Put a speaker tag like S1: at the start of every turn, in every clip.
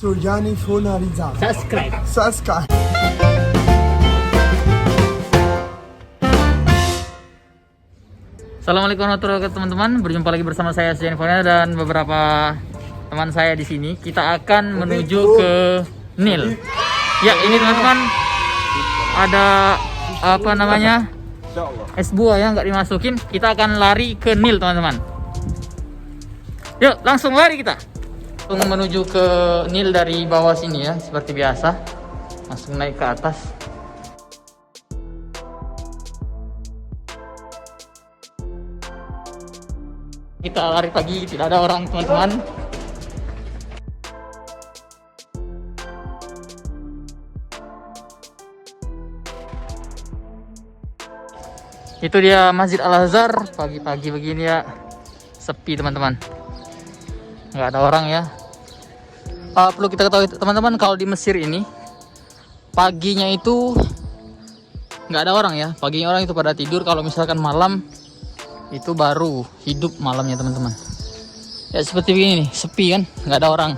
S1: Surjani Fonariza. Subscribe.
S2: Assalamualaikum warahmatullahi wabarakatuh teman-teman. Berjumpa lagi bersama saya Surjani Fonariza dan beberapa teman saya di sini. Kita akan menuju ke Nil. Ya, ini teman-teman ada apa namanya? Es buah ya, nggak dimasukin. Kita akan lari ke Nil teman-teman. Yuk, langsung lari kita. Langsung menuju ke Nil dari bawah sini ya, seperti biasa. Langsung naik ke atas. Kita lari pagi, tidak ada orang teman-teman. Itu dia Masjid Al-Azhar. Pagi-pagi begini ya, sepi teman-teman, nggak ada orang ya. Perlu kita ketahui teman-teman, kalau di Mesir ini paginya itu nggak ada orang ya. Paginya orang itu pada tidur. Kalau misalkan malam itu baru hidup malamnya teman-teman. Ya seperti begini nih, sepi kan, nggak ada orang.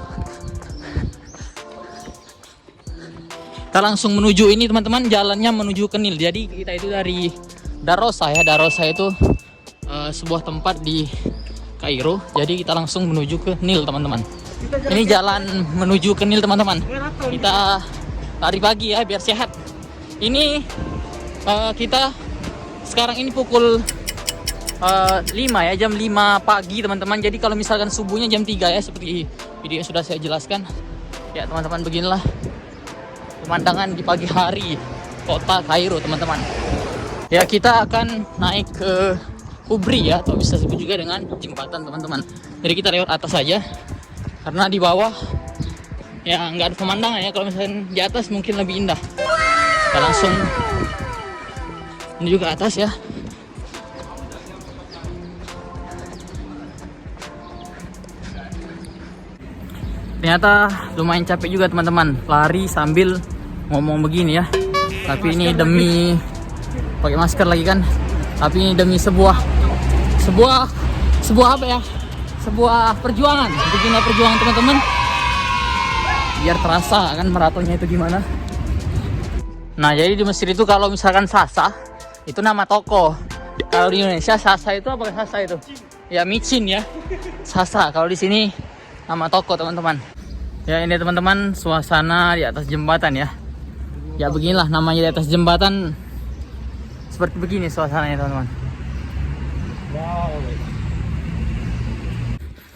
S2: Kita langsung menuju ini teman-teman, jalannya menuju ke Nil. Jadi kita itu dari Darosa ya. Darosa itu sebuah tempat di Kairo. Jadi kita langsung menuju ke Nil teman-teman. Ini jalan menuju ke Nil teman-teman. Kita lari pagi ya biar sehat. Ini kita sekarang ini pukul 5 ya, jam 5 pagi teman-teman. Jadi kalau misalkan subuhnya jam 3 ya, seperti video yang sudah saya jelaskan. Ya teman-teman, beginilah pemandangan di pagi hari kota Kairo teman-teman. Ya, kita akan naik ke Kubri ya, atau bisa disebut juga dengan jembatan teman-teman. Jadi kita lewat atas saja, karena di bawah ya nggak ada pemandangan ya. Kalau misalkan di atas mungkin lebih indah. Kita langsung menuju ke atas ya. Ternyata lumayan capek juga teman-teman, lari sambil ngomong begini ya. Tapi ini demi pakai masker lagi kan. Tapi ini demi sebuah apa ya? Sebuah perjuangan, beginilah perjuangan teman-teman. Biar terasa kan maratonnya itu gimana. Nah, jadi di Mesir itu kalau misalkan Sasa itu nama toko. Kalau di Indonesia Sasa itu apa Sasa itu? Ya micin ya. Sasa. Kalau di sini nama toko teman-teman. Ya ini teman-teman suasana di atas jembatan ya. Ya beginilah namanya di atas jembatan. Seperti begini suasananya teman-teman.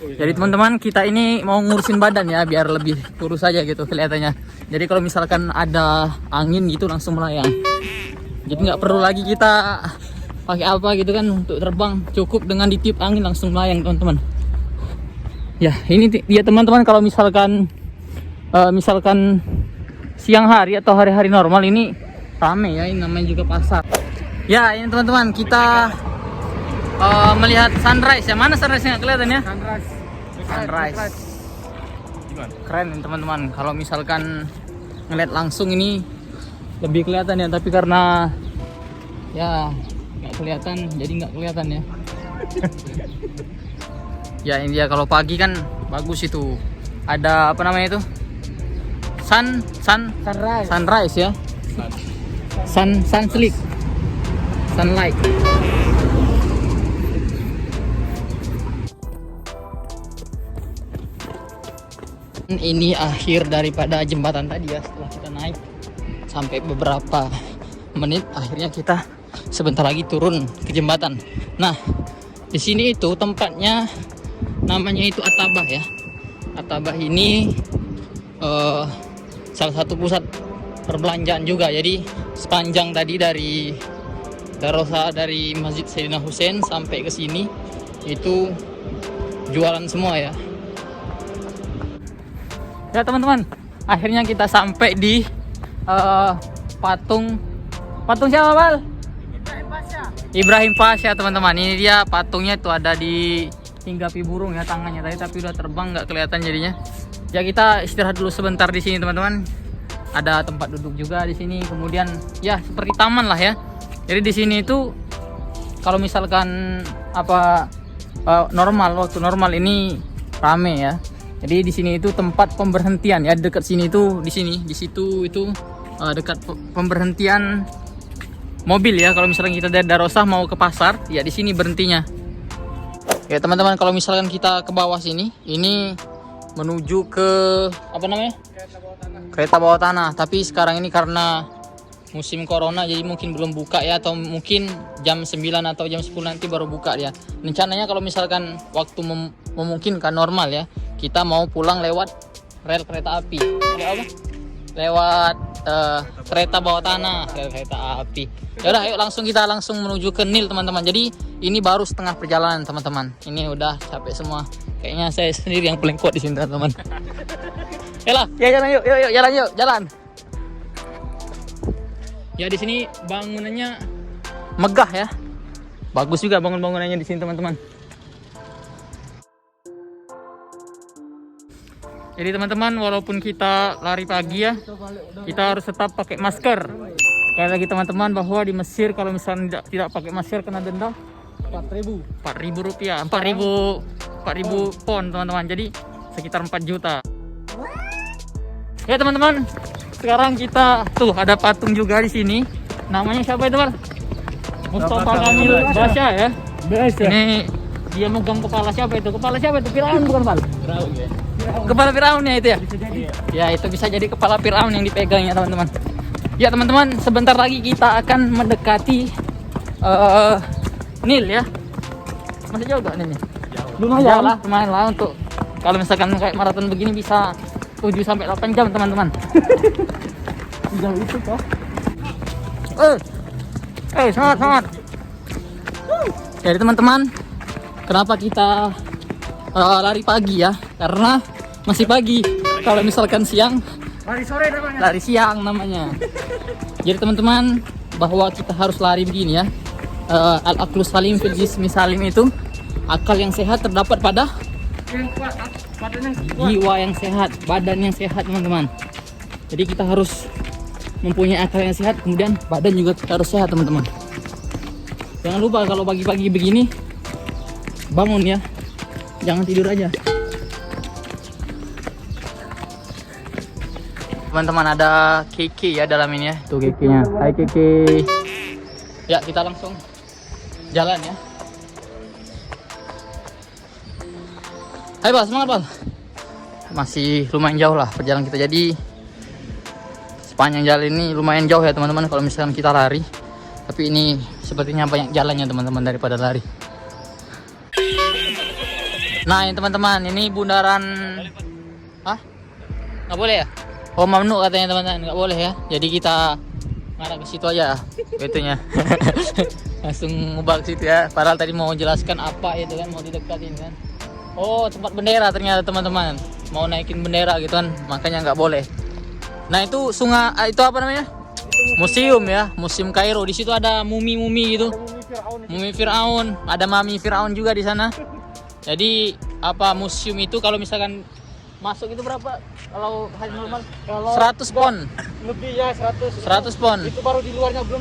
S2: Jadi teman-teman, kita ini mau ngurusin badan ya biar lebih kurus aja gitu kelihatannya. Jadi kalau misalkan ada angin gitu langsung melayang. Jadi nggak perlu lagi kita pakai apa gitu kan untuk terbang. Cukup dengan ditiup angin langsung melayang teman-teman. Ya ini dia teman-teman, kalau misalkan siang hari atau hari-hari normal ini rame ya. Ini namanya juga pasar. Ya ini teman-teman, kita melihat sunrise ya. Mana sunrise nggak kelihatan ya? Sunrise. Keren ini teman-teman. Kalau misalkan ngeliat langsung ini lebih kelihatan ya. Tapi karena ya nggak kelihatan, jadi nggak kelihatan ya. Ya ini dia, kalau pagi kan bagus itu. Ada apa namanya itu? Sunrise ya. Sunlight. Ini akhir daripada jembatan tadi ya. Setelah kita naik sampai beberapa menit, akhirnya kita sebentar lagi turun ke jembatan. Nah, di sini itu tempatnya namanya itu Atabah ya. Atabah ini salah satu pusat perbelanjaan juga. Jadi sepanjang tadi dari Darosa, dari Masjid Sayyidina Hussein sampai ke sini itu jualan semua ya. Ya teman-teman, akhirnya kita sampai di patung siapa Bal? Ibrahim Pasha teman-teman. Ini dia patungnya tuh, ada di hinggapi burung ya tangannya tadi, tapi udah terbang nggak kelihatan jadinya. Ya kita istirahat dulu sebentar di sini teman-teman. Ada tempat duduk juga di sini. Kemudian ya seperti taman lah ya. Jadi di sini itu kalau misalkan waktu normal ini rame ya. Jadi di sini itu tempat pemberhentian ya, dekat sini itu, di sini, di situ itu dekat pemberhentian mobil ya. Kalau misalkan kita dari Darosah mau ke pasar, ya di sini berhentinya. Ya teman-teman, kalau misalkan kita ke bawah sini, ini menuju ke apa namanya? Kereta bawah tanah. Tapi sekarang ini karena musim corona jadi mungkin belum buka ya, atau mungkin jam 9 atau jam 10 nanti baru buka ya. Rencananya kalau misalkan waktu memungkinkan normal ya, kita mau pulang lewat rel kereta api. Lewat kereta bawah tanah, rel kereta api. Ya udah, ayo kita langsung menuju ke Nil teman-teman. Jadi ini baru setengah perjalanan teman-teman. Ini udah capek semua. Kayaknya saya sendiri yang paling kuat di sini teman-teman. Ya jalan yuk, jalan. Ya di sini bangunannya megah ya. Bagus juga bangunannya di sini teman-teman. Jadi teman-teman, walaupun kita lari pagi ya, kita harus tetap pakai masker. Sekali lagi teman-teman, bahwa di Mesir kalau misalnya tidak pakai masker kena denda 4.000 rupiah, 4.000 pon teman-teman. Jadi sekitar 4 juta. Ya teman-teman, sekarang kita tuh ada patung juga di sini. Namanya siapa itu, Bal? Mustafa Kamil Basya ya. Ini dia megang kepala siapa itu? Kepala siapa itu? Firaun bukan, Bal? Firaun ya. Kepala Firaunnya itu ya? Ya itu bisa jadi kepala Firaun yang dipegangnya teman-teman. Ya teman-teman, sebentar lagi kita akan mendekati Nil ya. Masih jauh gak Nilnya? Lumayan lah untuk kalau misalkan kayak maraton begini bisa 7-8 jam teman-teman. Jauh itu kok. Semangat. Jadi teman-teman, kenapa kita lari pagi ya? Karena masih pagi. Kalau misalkan siang, lari sore namanya. Lari siang namanya. Jadi teman-teman, bahwa kita harus lari begini ya. Al-aqlu salim fil jismi salim itu, akal yang sehat terdapat pada jiwa yang sehat, badan yang sehat teman-teman. Jadi kita harus mempunyai akal yang sehat, kemudian badan juga harus sehat teman-teman. Jangan lupa kalau pagi-pagi begini bangun ya, jangan tidur aja. Teman-teman, ada Kiki ya dalam ini ya, tuh Kikinya. Hai Kiki. Ya kita langsung jalan ya. Hai Bal, semangat Bal. Masih lumayan jauh lah perjalanan kita, jadi sepanjang jalan ini lumayan jauh ya teman-teman kalau misalkan kita lari. Tapi ini sepertinya banyak jalannya teman-teman daripada lari. Nah ini teman-teman, ini bundaran. Hah? Nggak boleh ya? Oh mamnu katanya teman-teman, nggak boleh ya. Jadi kita ngarah ke situ aja itunya. Langsung ngubah ke situ ya. Padahal tadi mau jelaskan apa itu kan, mau didekatin kan. Oh tempat bendera ternyata teman-teman. Mau naikin bendera gitu kan, makanya nggak boleh. Nah itu sungai, itu apa namanya? Museum ya, Museum Kairo. Di situ ada mumi-mumi gitu. Mumi Firaun, ada mami Firaun juga di sana. Jadi apa museum itu kalau misalkan masuk itu berapa? Kalau hari normal 100 pon.
S3: Lebih ya 100
S2: pon.
S3: Itu baru di luarnya belum.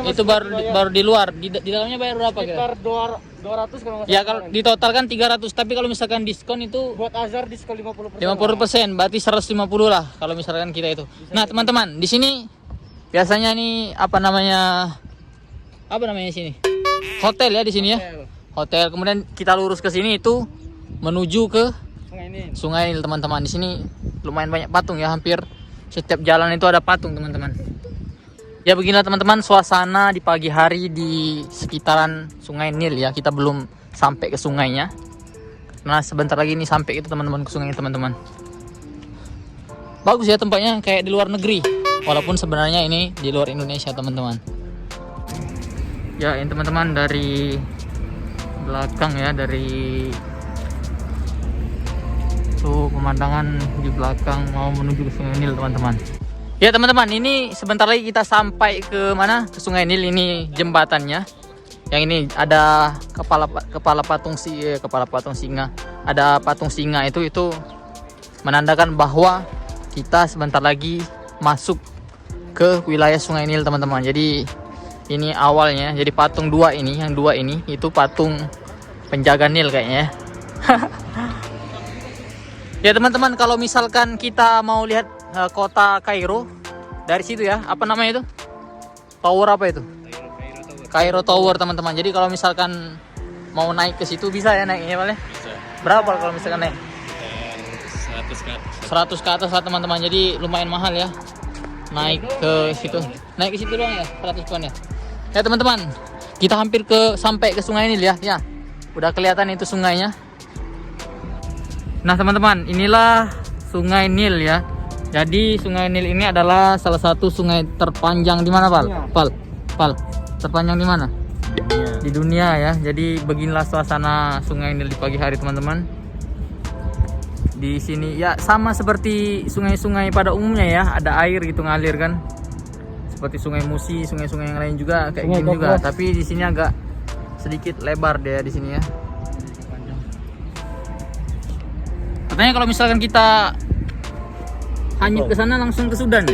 S2: Itu baru di luar. Di dalamnya bayar berapa
S3: sekitar 200 kalau nggak salah.
S2: Ya kalau di total kan 300, tapi kalau misalkan diskon itu
S3: buat azar diskon 50%.
S2: 50%, berarti 150 lah kalau misalkan kita itu. Nah, teman-teman, di sini biasanya nih apa namanya di sini? Hotel ya di sini ya. Hotel. Kemudian kita lurus ke sini itu menuju ke Sungai Nil teman-teman. Di sini lumayan banyak patung ya, hampir setiap jalan itu ada patung teman-teman. Ya beginilah teman-teman suasana di pagi hari di sekitaran Sungai Nil ya. Kita belum sampai ke sungainya. Nah sebentar lagi ini sampai itu teman-teman ke sungai teman-teman. Bagus ya tempatnya, kayak di luar negeri. Walaupun sebenarnya ini di luar Indonesia teman-teman. Ya ini teman-teman dari belakang ya, dari tuh pemandangan di belakang mau menuju ke Sungai Nil teman-teman. Ya teman-teman, ini sebentar lagi kita sampai ke mana? Ke Sungai Nil. Ini jembatannya. Yang ini ada kepala patung singa. Ada patung singa itu menandakan bahwa kita sebentar lagi masuk ke wilayah Sungai Nil teman-teman. Jadi ini awalnya. Jadi patung yang dua ini itu patung penjaga Nil kayaknya. Ya teman-teman, kalau misalkan kita mau lihat kota Kairo dari situ ya, apa namanya itu? Tower apa itu? Kairo Tower teman-teman. Jadi kalau misalkan mau naik ke situ bisa ya naiknya Pak ya?
S4: Bisa.
S2: Berapa kalau misalkan naik?
S4: 100 kan.
S2: 100 ke atas lah teman-teman. Jadi lumayan mahal ya. Naik ke situ. Naik ke situ doang ya, 100 poin ya. Ya teman-teman, kita hampir sampai ke Sungai Nil ya. Ya. Udah kelihatan itu sungainya. Nah, teman-teman, inilah Sungai Nil ya. Jadi Sungai Nil ini adalah salah satu sungai terpanjang di mana, Pal? Pal. Terpanjang di mana? Di dunia ya. Jadi beginilah suasana Sungai Nil di pagi hari, teman-teman. Di sini ya sama seperti sungai-sungai pada umumnya ya, ada air gitu ngalir kan. Seperti Sungai Musi, sungai-sungai yang lain juga kayak gini juga, tapi di sini agak sedikit lebar deh di sini ya. Katanya kalau misalkan kita hanyut ke sana langsung ke Sudan.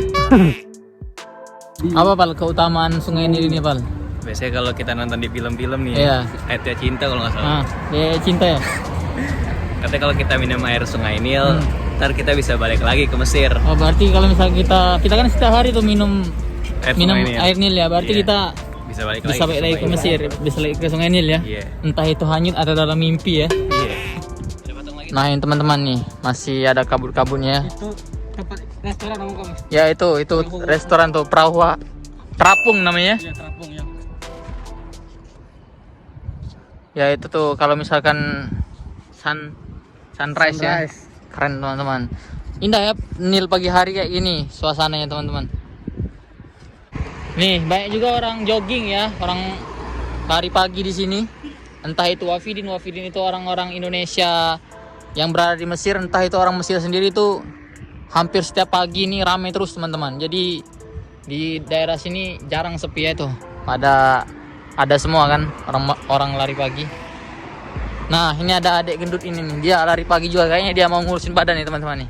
S2: Apa Pal keutamaan Sungai Nil ini Pal?
S4: Biasanya kalau kita nonton di film-film nih,
S2: Iya.
S4: Ayatnya Cinta kalau nggak salah.
S2: Ya cinta ya.
S4: Katanya kalau kita minum air Sungai Nil, ntar kita bisa balik lagi ke Mesir.
S2: Oh berarti kalau misalkan kita kan setiap hari tuh minum
S4: Sungai Nil.
S2: air Nil ya. Berarti
S4: Iya.
S2: kita
S4: Bisa balik
S2: bisa balik lagi ke Mesir, bisa lagi ke Sungai Nil ya.
S4: Iya.
S2: Entah itu hanyut atau dalam mimpi ya.
S4: Iya.
S2: Nah ini teman-teman nih masih ada kabut-kabutnya.
S3: Itu tempat restoran kamu kamu.
S2: Ya itu restoran tuh Terapung namanya.
S3: Iya, terapung ya.
S2: Ya itu tuh kalau misalkan sunrise ya. Keren teman-teman. Indah ya Nil pagi hari kayak gini suasananya teman-teman. Nih banyak juga orang jogging ya, orang lari pagi di sini. Entah itu Wafidin itu orang-orang Indonesia yang berada di Mesir, entah itu orang Mesir sendiri itu hampir setiap pagi ini ramai terus teman-teman. Jadi di daerah sini jarang sepi ya tuh. Ada semua kan orang lari pagi. Nah, ini ada adik gendut ini nih. Dia lari pagi juga kayaknya dia mau ngurusin badan nih teman-teman nih.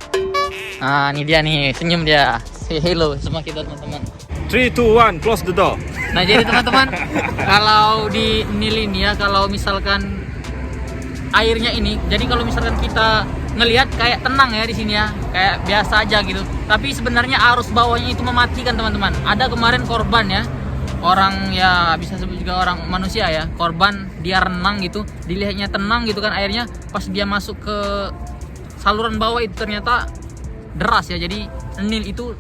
S2: Nah, ini dia nih, senyum dia. Say hello sama kita teman-teman.
S4: 3, 2, 1, close the door.
S2: Nah, jadi teman-teman, kalau di Nil ini ya, kalau misalkan airnya ini, jadi kalau misalkan kita ngelihat kayak tenang ya di sini ya, kayak biasa aja gitu. Tapi sebenarnya arus bawahnya itu mematikan teman-teman. Ada kemarin korban ya, orang ya bisa sebut juga orang manusia ya, korban dia renang gitu, dilihatnya tenang gitu kan airnya, pas dia masuk ke saluran bawah itu ternyata deras ya. Jadi Nil itu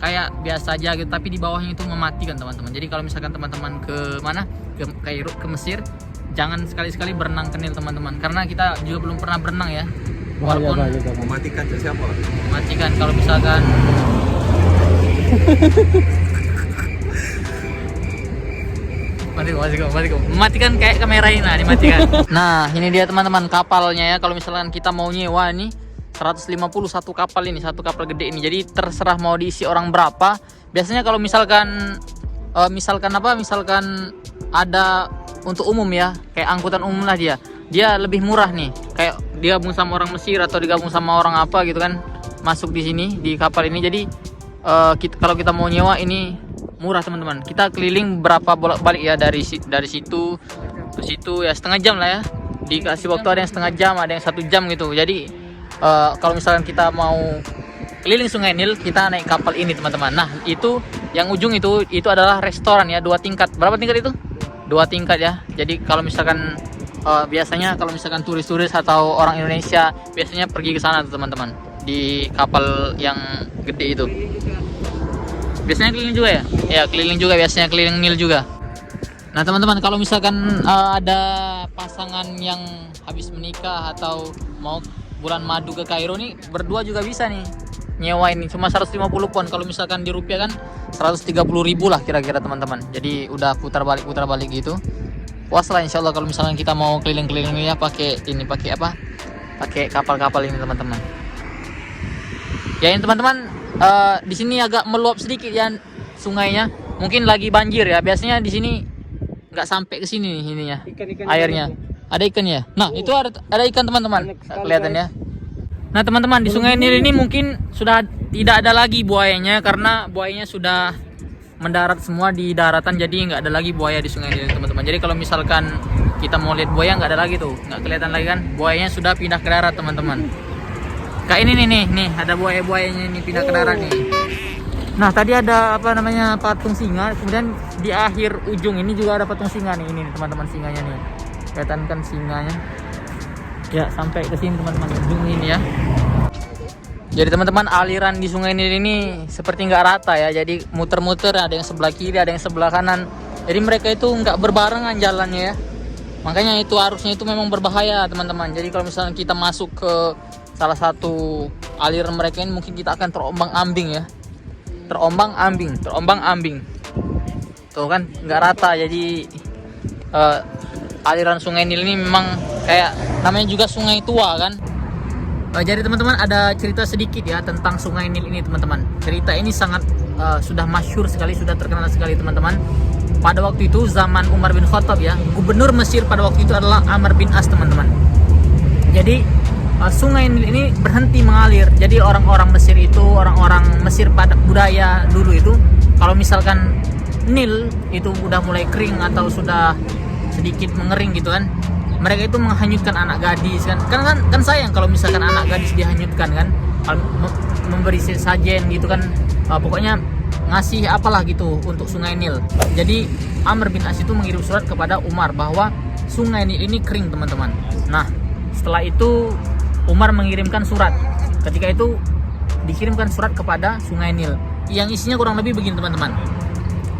S2: kayak biasa aja gitu, tapi di bawahnya itu mematikan teman-teman. Jadi kalau misalkan teman-teman ke mana, ke Kairo, ke Mesir, jangan sekali-sekali berenang ke Nil teman-teman, karena kita juga belum pernah berenang ya. Walaupun
S4: Mematikan siapa?
S2: mematikan kalau misalkan mematikan kayak kamera ini, nah dimatikan. Nah ini dia teman-teman kapalnya ya. Kalau misalkan kita mau nyewa nih 150 satu kapal ini, satu kapal gede ini. Jadi terserah mau diisi orang berapa. Biasanya kalau misalkan misalkan ada untuk umum ya, kayak angkutan umum lah dia lebih murah nih. Kayak dia gabung sama orang Mesir atau digabung sama orang apa gitu kan, masuk di sini di kapal ini. Jadi kalau kita mau nyewa ini murah teman-teman. Kita keliling berapa bolak-balik ya, dari situ ke situ ya, setengah jam lah ya. Dikasih waktu ada yang setengah jam, ada yang 1 jam gitu. Jadi kalau misalkan kita mau keliling Sungai Nil, kita naik kapal ini teman-teman. Nah itu yang ujung itu adalah restoran ya, 2 tingkat. Berapa tingkat itu? 2 tingkat ya. Jadi kalau misalkan biasanya kalau misalkan turis-turis atau orang Indonesia biasanya pergi ke sana tuh teman-teman, di kapal yang gede itu. Biasanya keliling juga ya? Ya keliling juga, biasanya keliling Nil juga. Nah teman-teman, kalau misalkan ada pasangan yang habis menikah atau mau bulan madu ke Kairo nih, berdua juga bisa nih nyewa ini, cuma 150 pon. Kalau misalkan di rupiah kan 130.000 lah kira-kira teman-teman. Jadi udah putar balik gitu. Puas lah insyaallah kalau misalkan kita mau keliling-keliling ya pakai kapal-kapal ini teman-teman. Ya ini teman-teman, di sini agak meluap sedikit ya sungainya. Mungkin lagi banjir ya. Biasanya di sini nggak sampai ke sini nih ininya. Airnya. Ada ikan ya. Nah, itu ada ikan teman-teman. Kelihatan ya. Nah, teman-teman, di Sungai Nil ini mungkin sudah tidak ada lagi buayanya karena buayanya sudah mendarat semua di daratan, jadi nggak ada lagi buaya di Sungai Nil teman-teman. Jadi kalau misalkan kita mau lihat buaya nggak ada lagi tuh, nggak kelihatan lagi kan. Buayanya sudah pindah ke darat teman-teman. Kayak ini nih, ada buaya-buayanya ini pindah ke darat nih. Nah, tadi ada apa namanya patung singa, kemudian di akhir ujung ini juga ada patung singa nih, ini teman-teman singanya nih. Kelihatan kan singanya. Ya, sampai ke sini teman-teman, ujung ini ya. Jadi teman-teman, aliran di Sungai Nil ini seperti nggak rata ya. Jadi muter-muter, ada yang sebelah kiri, ada yang sebelah kanan. Jadi mereka itu nggak berbarengan jalannya ya. Makanya itu arusnya itu memang berbahaya teman-teman. Jadi kalau misalnya kita masuk ke salah satu aliran mereka ini, mungkin kita akan terombang-ambing ya. Terombang-ambing. Tuh kan nggak rata. Jadi aliran Sungai Nil ini memang kayak namanya juga sungai tua kan. Jadi teman-teman, ada cerita sedikit ya tentang Sungai Nil ini teman-teman. Cerita ini sangat sudah masyhur sekali, sudah terkenal sekali teman-teman. Pada waktu itu zaman Umar bin Khattab ya, gubernur Mesir pada waktu itu adalah Amr bin As teman-teman. Jadi Sungai Nil ini berhenti mengalir. Jadi orang-orang Mesir itu, orang-orang Mesir pada budaya dulu itu, kalau misalkan Nil itu udah mulai kering atau sudah sedikit mengering gitu kan, mereka itu menghanyutkan anak gadis kan sayang kalau misalkan anak gadis dihanyutkan kan, memberi sajen gitu kan, pokoknya ngasih apalah gitu untuk Sungai Nil. Jadi Amr bin As itu mengirim surat kepada Umar bahwa Sungai Nil ini kering teman-teman. Nah, setelah itu Umar mengirimkan surat. Ketika itu dikirimkan surat kepada Sungai Nil yang isinya kurang lebih begini teman-teman.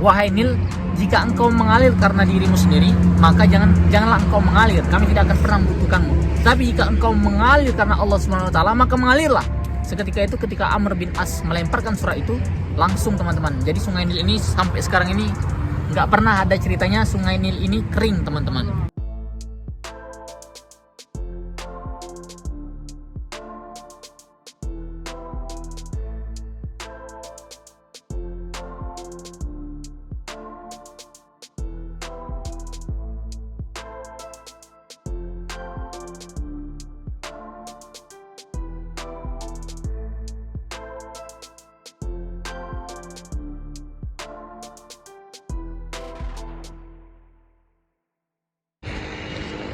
S2: Wahai Nil, jika engkau mengalir karena dirimu sendiri, maka janganlah engkau mengalir. Kami tidak akan pernah membutuhkanmu. Tapi jika engkau mengalir karena Allah SWT, maka mengalirlah. Seketika itu, ketika Amr bin As melemparkan surat itu, langsung teman-teman. Jadi Sungai Nil ini sampai sekarang ini nggak pernah ada ceritanya Sungai Nil ini kering teman-teman.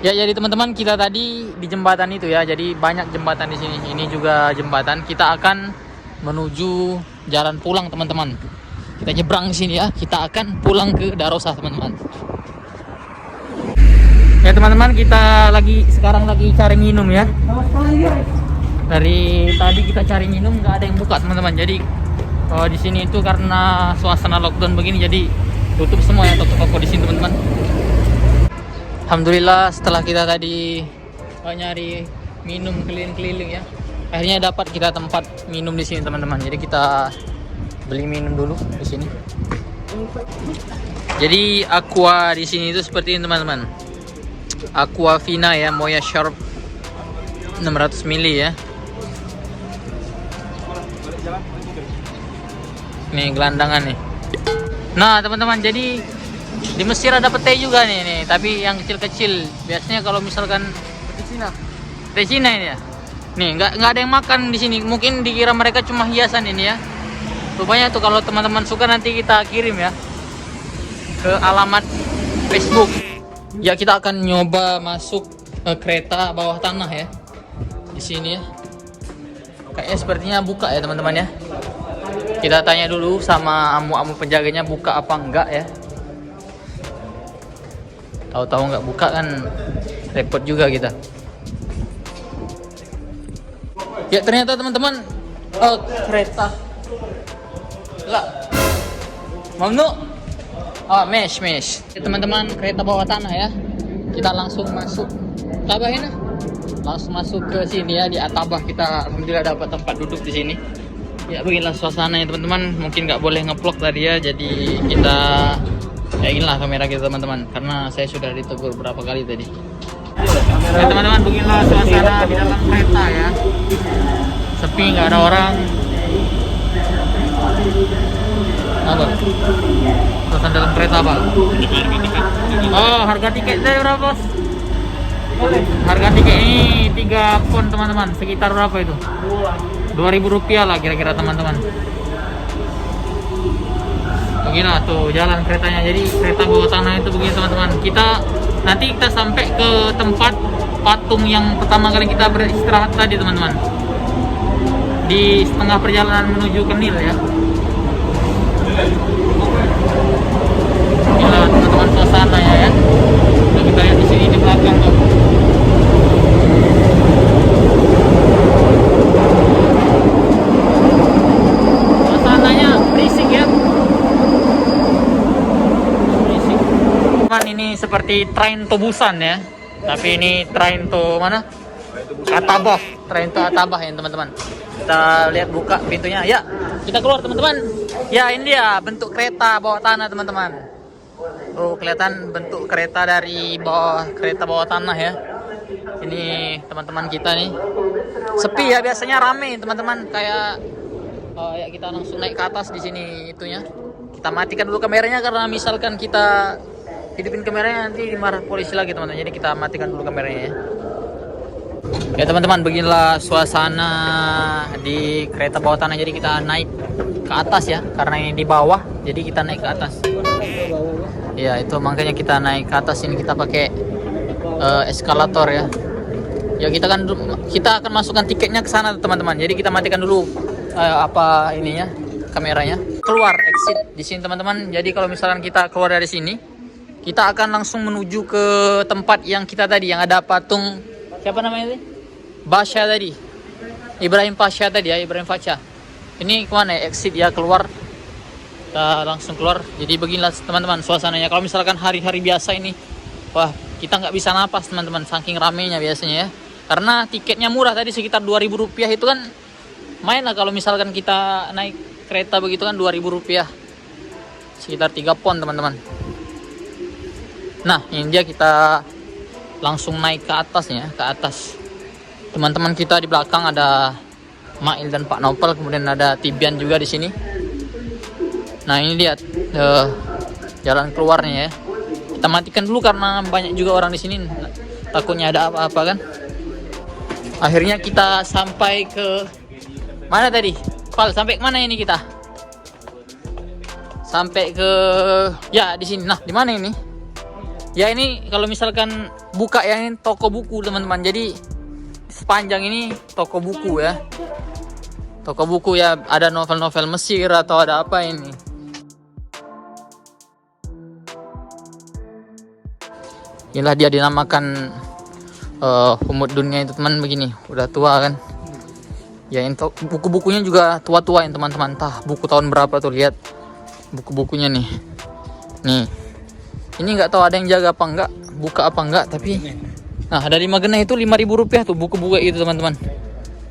S2: Ya, jadi teman-teman, kita tadi di jembatan itu ya. Jadi banyak jembatan di sini. Ini juga jembatan. Kita akan menuju jalan pulang teman-teman. Kita nyebrang sini ya. Kita akan pulang ke Darosah teman-teman. Ya teman-teman, kita sekarang lagi cari minum ya. Dari tadi kita cari minum, nggak ada yang buka teman-teman. Jadi di sini itu karena suasana lockdown begini, jadi tutup semua ya toko-toko di sini teman-teman. Alhamdulillah, setelah kita tadi nyari minum keliling-keliling ya, akhirnya dapat kita tempat minum di sini teman-teman. Jadi kita beli minum dulu di sini. Jadi aqua di sini itu seperti ini teman-teman. Aqua Vina ya, Moya Sharp 600 ml ya. Nih gelandangan nih. Nah teman-teman, jadi di Mesir ada pete juga nih, tapi yang kecil-kecil. Biasanya kalau misalkan pete Cina ini ya. Nih nggak ada yang makan di sini. Mungkin dikira mereka cuma hiasan ini ya. Rupanya tuh kalau teman-teman suka nanti kita kirim ya ke alamat Facebook. Ya, kita akan nyoba masuk kereta bawah tanah ya di sini ya. Kayaknya sepertinya buka ya teman-teman ya. Kita tanya dulu sama amu-amu penjaganya buka apa enggak ya. Tahu-tahu nggak buka kan repot juga kita. Ya ternyata teman-teman kereta lah mamnu. Mesh ya, teman-teman, kereta bawah tanah ya. Kita langsung masuk Tabahina. Langsung masuk ke sini ya, di Atabah. Kita alhamdulillah dapat tempat duduk di sini. Ya beginilah suasananya teman-teman. Mungkin nggak boleh nge-vlog tadi ya, jadi kita ya inilah kamera kita teman-teman, karena saya sudah ditegur berapa kali tadi. Ya teman-teman, beginilah suasana di dalam kereta ya. Sepi, nggak ada orang. Apa? Suasana dalam kereta apa? Oh, harga tiket dari berapa bos? Harga tiket ini 3 pon teman-teman. Sekitar berapa itu? 2.000 rupiah lah kira-kira teman-teman. Beginilah tuh jalan keretanya. Jadi kereta bawah tanah itu begini teman-teman. Nanti kita sampai ke tempat patung yang pertama kali kita beristirahat tadi teman-teman. di setengah perjalanan menuju ke Nil ya. Inilah teman-teman suasananya ya. Nah, kita lihat di sini di belakang tuh. Suasananya berisik ya. Berisik. Ini seperti train to Busan ya. Tapi ini train to mana? Atabah. Train to Atabah ya teman-teman. Kita lihat buka pintunya. Ya, kita keluar teman-teman. Ya, ini dia bentuk kereta bawah tanah teman-teman. Oh, kelihatan bentuk kereta dari kereta bawah tanah ya. Ini teman-teman kita nih. Sepi ya, biasanya rame teman-teman. Kayak ya kita langsung naik ke atas di sini itunya. Kita matikan dulu kameranya karena misalkan kita hidupin kameranya nanti dimarah polisi lagi teman-teman. Jadi kita matikan dulu kameranya ya. Ya teman-teman, beginilah suasana di kereta bawah tanah. Jadi kita naik ke atas ya, karena ini di bawah, jadi kita naik ke atas. Ya itu makanya kita naik ke atas ini, kita pakai eskalator ya. Ya kita akan masukkan tiketnya ke sana teman-teman. Jadi kita matikan dulu ininya, kameranya. Keluar exit di sini teman-teman. Jadi kalau misalkan kita keluar dari sini, kita akan langsung menuju ke tempat yang kita tadi, yang ada patung siapa namanya tadi? Pasha tadi. Ibrahim Pasha tadi ya, Ibrahim Pasha. Ini kemana ya? Exit ya, keluar. Kita langsung keluar. Jadi beginilah teman-teman suasananya. Kalau misalkan hari-hari biasa ini, wah kita nggak bisa napas teman-teman, saking ramenya biasanya ya. Karena tiketnya murah tadi, sekitar 2.000 rupiah. Itu kan main lah kalau misalkan kita naik kereta begitu kan 2.000 rupiah. Sekitar 3 pon teman-teman. Nah ini dia, kita langsung naik ke atasnya, ke atas. Teman-teman kita di belakang ada Mail dan Pak Nopel, kemudian ada Tibian juga di sini. Nah ini lihat jalan keluarnya ya. Kita matikan dulu karena banyak juga orang di sini, takutnya ada apa-apa kan. Akhirnya kita sampai ke mana tadi? Pal, sampai ke mana ini kita? Sampai ke ya di sini. Nah di mana ini? Ya ini kalau misalkan buka ya, ini toko buku teman-teman. Jadi sepanjang ini toko buku ya. Toko buku ya, ada novel-novel Mesir atau ada apa ini. Inilah dia dinamakan Humud Dunia itu teman, begini. Udah tua kan. Ya ini buku-bukunya juga tua-tua ya teman-teman. Entah buku tahun berapa tuh, lihat buku-bukunya nih. Nih. Ini nggak tahu ada yang jaga apa enggak, buka apa enggak, tapi nah dari Magena itu 5.000 rupiah tuh buku-buku itu teman-teman.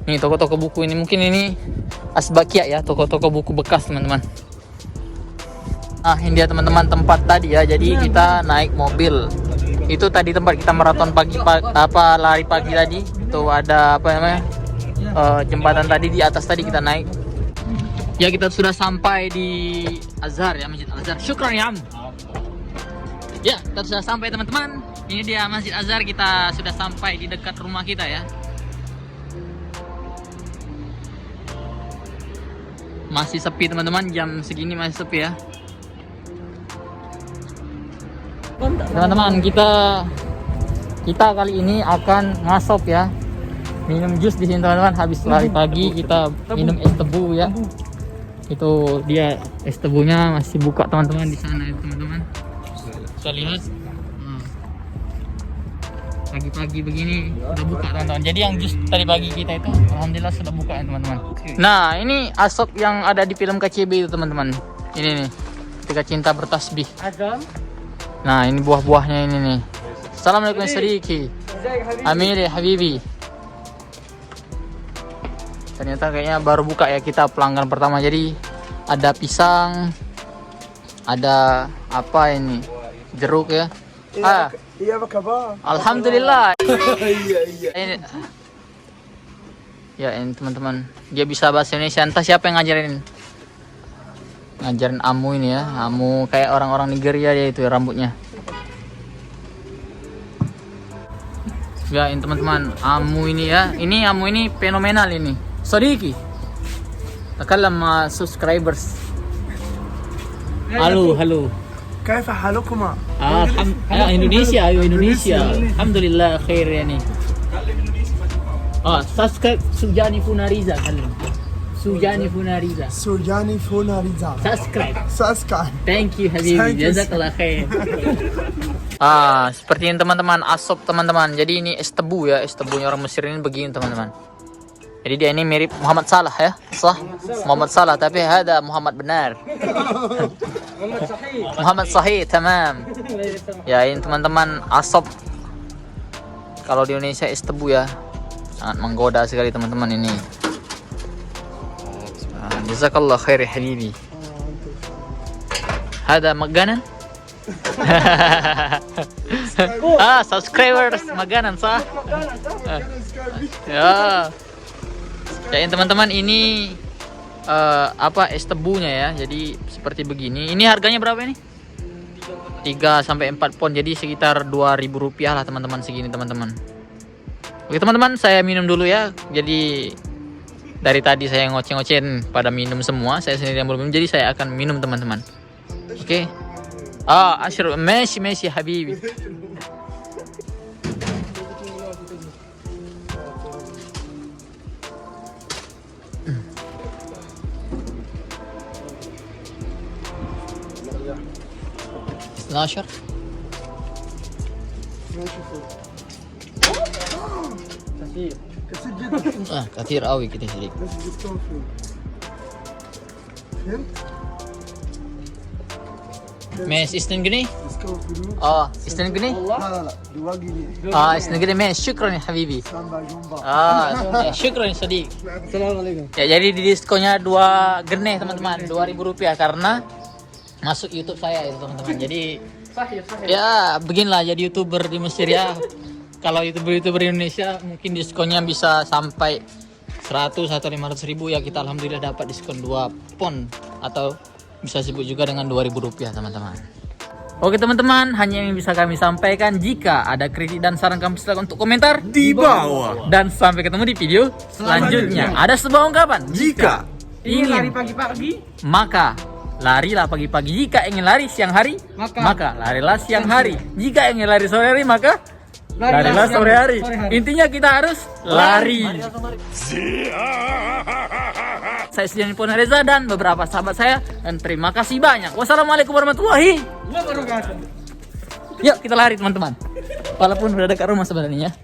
S2: Nih toko-toko buku ini, mungkin ini Asbakia ya, toko-toko buku bekas teman-teman. Nah ini dia teman-teman tempat tadi ya. Jadi kita naik mobil. Itu tadi tempat kita maraton pagi, lari pagi tadi. Itu ada apa namanya, jembatan tadi di atas tadi kita naik. Ya kita sudah sampai di Azhar ya, Masjid Azhar. Syukran ya. Ya, kita sudah sampai teman-teman. Ini dia Masjid Azhar, kita sudah sampai di dekat rumah kita ya. Masih sepi teman-teman, jam segini masih sepi ya. Teman-teman, kita kali ini akan ngasop ya. Minum jus di sini teman-teman, habis lari pagi kita minum es tebu ya. Itu dia es tebunya masih buka teman-teman di sana ya teman-teman. Kita lihat pagi-pagi begini udah buka teman-teman. Jadi yang jus tadi pagi kita itu alhamdulillah sudah buka ya teman-teman. Nah ini asap yang ada di film KCB itu teman-teman. Ini nih, Ketika Cinta Bertasbih. Nah ini buah-buahnya ini nih. Assalamualaikum Sariki. Amir ya Habibi. Ternyata kayaknya baru buka ya, kita pelanggan pertama. Jadi ada pisang, ada apa ini, jeruk ya.
S1: Iya kabar.
S2: Alhamdulillah.
S1: Iya.
S2: Ya ini teman-teman, dia bisa bahasa Indonesia. Entah siapa yang ngajarin Amu ini ya. Amu kayak orang-orang Nigeria dia itu ya, rambutnya. Ya ini teman-teman, Amu ini ya. Ini Amu ini fenomenal ini. Sadiki. Takallam sama subscribers. Halo.
S1: كيف حالكما؟
S2: Indonesia, ayo Indonesia. Alhamdulillah khair ya nih. Subscribe Sujani Funariza kalian. Sujani Funariza.
S1: Surjani Funariza.
S2: Subscribe.
S1: Subscribe.
S2: Thank you Habibi.
S1: Thank you.
S2: Jazakallah khair. Seperti ini teman-teman, asop teman-teman. Jadi ini es tebu ya, es tebunya orang Mesir ini begini teman-teman. Jadi dia ini mirip Muhammad Salah ya, sah? Muhammad Salah tapi ada Muhammad benar. Muhammad Sahih, tamam. Ya ini teman-teman asop. Kalau di Indonesia es tebu ya, sangat menggoda sekali teman-teman ini. Jazakallah khair ya habibi. Ada makanan? Subscribers makanan sah? Ya. Jadi teman-teman ini es tebunya ya. Jadi seperti begini. Ini harganya berapa ini? 3 sampai 4 pon. Jadi sekitar 2.000 rupiah lah teman-teman segini teman-teman. Oke teman-teman, saya minum dulu ya. Jadi dari tadi saya ngoceh-ngocehin pada minum semua. Saya sendiri yang belum minum. Jadi saya akan minum teman-teman. Oke. Ashraf, ماشي حبيبي. ناشر
S1: كثير جدا.
S2: كثير قوي كده شريك.
S1: بس ديسكاونت فهمت؟
S2: ماشي 2 جنيه.
S1: ديسكاونت فلوس.
S2: 2 جنيه.
S1: لا 2 جنيه.
S2: 2 جنيه ماشي. شكرا يا حبيبي.
S1: سامبا جومبا.
S2: Syukran ya Sadiq.
S3: Assalamualaikum.
S2: Ya jadi di diskonnya 2 geneh teman-teman, 2.000 rupiah karena masuk YouTube saya itu teman-teman. Jadi ya beginilah jadi YouTuber di Mesir ya. Kalau YouTuber Indonesia mungkin diskonnya bisa sampai 100 atau 500 ribu ya, kita alhamdulillah dapat diskon 2 pon atau bisa sebut juga dengan 2.000 rupiah teman-teman. Oke teman-teman, hanya yang bisa kami sampaikan. Jika ada kritik dan saran kami silakan untuk komentar
S1: di bawah.
S2: dan sampai ketemu di video selanjutnya. Ada sebuah ungkapan,
S1: Jika
S2: ingin
S3: Lari pagi-pagi.
S2: maka larilah pagi-pagi. Jika ingin lari siang hari, maka larilah siang hari. Jika ingin lari sore hari, maka larilah sore hari. Intinya kita harus lari. Saya Sujani Funariza dan beberapa sahabat saya, dan terima kasih banyak. Wassalamualaikum warahmatullahi wabarakatuh. Yuk kita lari teman-teman. Walaupun udah dekat rumah sebenarnya.